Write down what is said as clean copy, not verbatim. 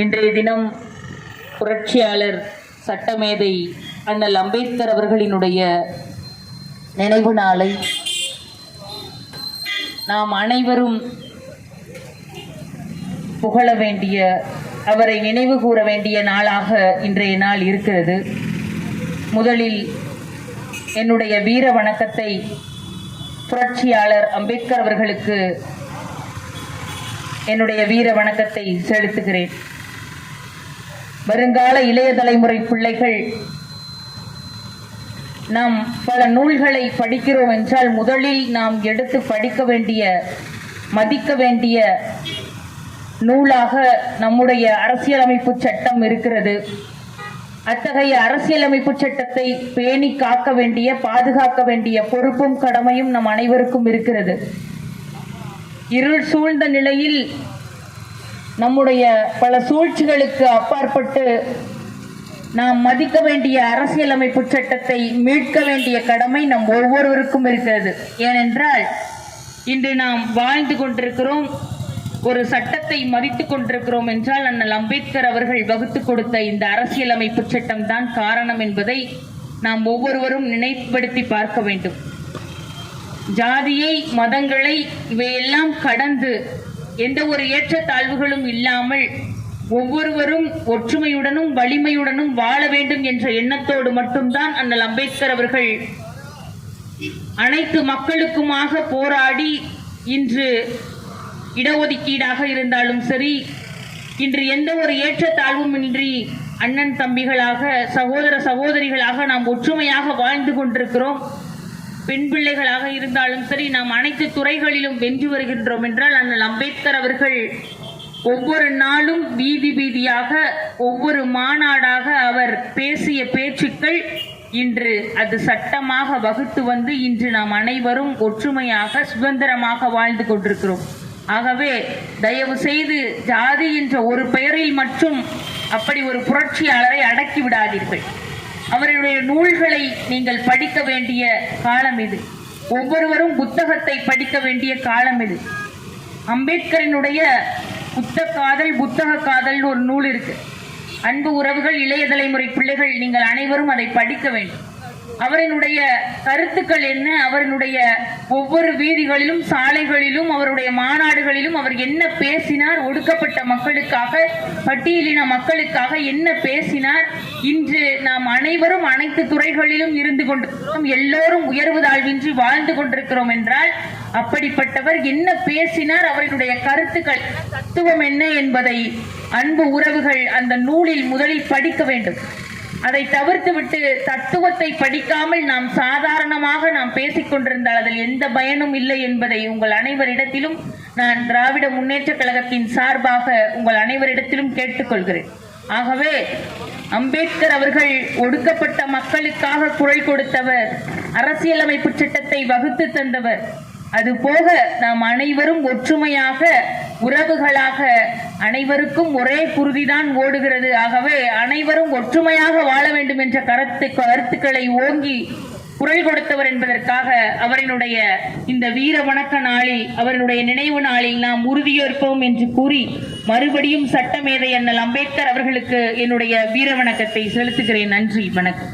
இன்றைய தினம் புரட்சியாளர் சட்டமேதை அண்ணல் அம்பேத்கர் அவர்களினுடைய நினைவு நாளை நாம் அனைவரும் புகழ வேண்டிய, அவரை நினைவு கூற வேண்டிய நாளாக இன்றைய நாள் இருக்கிறது. முதலில் என்னுடைய வீர வணக்கத்தை புரட்சியாளர் அம்பேத்கர் அவர்களுக்கு என்னுடைய வீர வணக்கத்தை செலுத்துகிறேன். வருங்கால இளைய தலைமுறை பிள்ளைகள் நாம் பல நூல்களை படிக்கிறோம் என்றால் முதலில் நாம் எடுத்து படிக்க வேண்டிய, மதிக்க வேண்டிய நூலாக நம்முடைய அரசியலமைப்பு சட்டம் இருக்கிறது. அத்தகைய அரசியலமைப்பு சட்டத்தை பேணி காக்க வேண்டிய, பாதுகாக்க வேண்டிய பொறுப்பும் கடமையும் நம் அனைவருக்கும் இருக்கிறது. இருள் சூழ்ந்த நிலையில் நம்முடைய பல சூழ்ச்சிகளுக்கு அப்பாற்பட்டு நாம் மதிக்க வேண்டிய அரசியலமைப்பு சட்டத்தை மீட்க வேண்டிய கடமை நம் ஒவ்வொருவருக்கும் இருக்கிறது. ஏனென்றால் இன்று நாம் வாழ்ந்து கொண்டிருக்கிறோம், ஒரு சட்டத்தை மதித்துக் கொண்டிருக்கிறோம் என்றால் அண்ணல் அம்பேத்கர் அவர்கள் வகுத்து கொடுத்த இந்த அரசியலமைப்பு சட்டம் தான் காரணம் என்பதை நாம் ஒவ்வொருவரும் நினைவுபடுத்தி பார்க்க வேண்டும். ஜாதியை, மதங்களை இவையெல்லாம் கடந்து எந்த ஒரு ஏற்றத்தாழ்வுகளும் இல்லாமல் ஒவ்வொருவரும் ஒற்றுமையுடனும் வலிமையுடனும் வாழ வேண்டும் என்ற எண்ணத்தோடு மட்டும்தான் அண்ணல் அம்பேத்கர் அவர்கள் அனைத்து மக்களுக்குமாக போராடி இன்று இடஒதுக்கீடாக இருந்தாலும் சரி, இன்று எந்த ஒரு ஏற்றத்தாழ்வும் இன்றி அண்ணன் தம்பிகளாக, சகோதர சகோதரிகளாக நாம் ஒற்றுமையாக வாழ்ந்து கொண்டிருக்கிறோம். பெண் பிள்ளைகளாக இருந்தாலும் சரி, நாம் அனைத்து துறைகளிலும் வென்று வருகின்றோம் என்றால் அண்ணல் அம்பேத்கர் அவர்கள் ஒவ்வொரு நாளும் வீதி வீதியாக, ஒவ்வொரு மாநாடாக அவர் பேசிய பேச்சுக்கள் இன்று அது சட்டமாக வகுத்து வந்து இன்று நாம் அனைவரும் ஒற்றுமையாக சுதந்திரமாக வாழ்ந்து கொண்டிருக்கிறோம். ஆகவே தயவு செய்து ஜாதி என்ற ஒரு பெயரில் மட்டும் அப்படி ஒரு புரட்சியாளரை அடக்கி விடாதீர்கள். அவருடைய நூல்களை நீங்கள் படிக்க வேண்டிய காலம் இது. ஒவ்வொருவரும் புத்தகத்தை படிக்க வேண்டிய காலம் இது. அம்பேத்கரினுடைய புத்தக காதல் ஒரு நூல் இருக்கு. அன்பு உறவுகள், இளைய தலைமுறை பிள்ளைகள், நீங்கள் அனைவரும் அதை படிக்க வேண்டும். அவரினுடைய கருத்துக்கள் என்ன, அவரினுடைய ஒவ்வொரு வீதிகளிலும், சாலைகளிலும், அவருடைய மாநாடுகளிலும் அவர் என்ன பேசினார், ஒடுக்கப்பட்ட மக்களுக்காக, பட்டியலின மக்களுக்காக என்ன பேசினார். இன்று நாம் அனைவரும் அனைத்து துறைகளிலும் இருந்து கொண்டிருக்கிறோம், எல்லோரும் உயர்வு தாழ்வின்றி வாழ்ந்து கொண்டிருக்கிறோம் என்றால் அப்படிப்பட்டவர் என்ன பேசினார், அவருடைய கருத்துக்கள், தத்துவம் என்ன என்பதை அன்பு உறவுகள் அந்த நூலில் முதலில் படிக்க வேண்டும். அதை தவிர்த்துவிட்டு தத்துவத்தை படிக்காமல் நாம் சாதாரணமாக நாம் பேசிக் கொண்டிருந்தால் அதில் எந்த பயனும் இல்லை என்பதை உங்கள் அனைவரிடத்திலும் நான் திராவிட முன்னேற்ற கழகத்தின் சார்பாக உங்கள் அனைவரிடத்திலும் கேட்டுக்கொள்கிறேன். ஆகவே அம்பேத்கர் அவர்கள் ஒடுக்கப்பட்ட மக்களுக்காக குரல் கொடுத்தவர், அரசியலமைப்பு சட்டத்தை வகுத்து தந்தவர். அதுபோக நாம் அனைவரும் ஒற்றுமையாக, உறவுகளாக, அனைவருக்கும் ஒரே குருதிதான் ஓடுகிறது. ஆகவே அனைவரும் ஒற்றுமையாக வாழ வேண்டும் என்ற கருத்துக்களை ஓங்கி குரல் கொடுத்தவர் என்பதற்காக அவரினுடைய இந்த வீர வணக்க நாளில், அவருடைய நினைவு நாளில் நாம் உறுதியேற்போம் என்று கூறி மறுபடியும் சட்டமேதை அண்ணல் அம்பேத்கர் அவர்களுக்கு என்னுடைய வீர வணக்கத்தை செலுத்துகிறேன். நன்றி, வணக்கம்.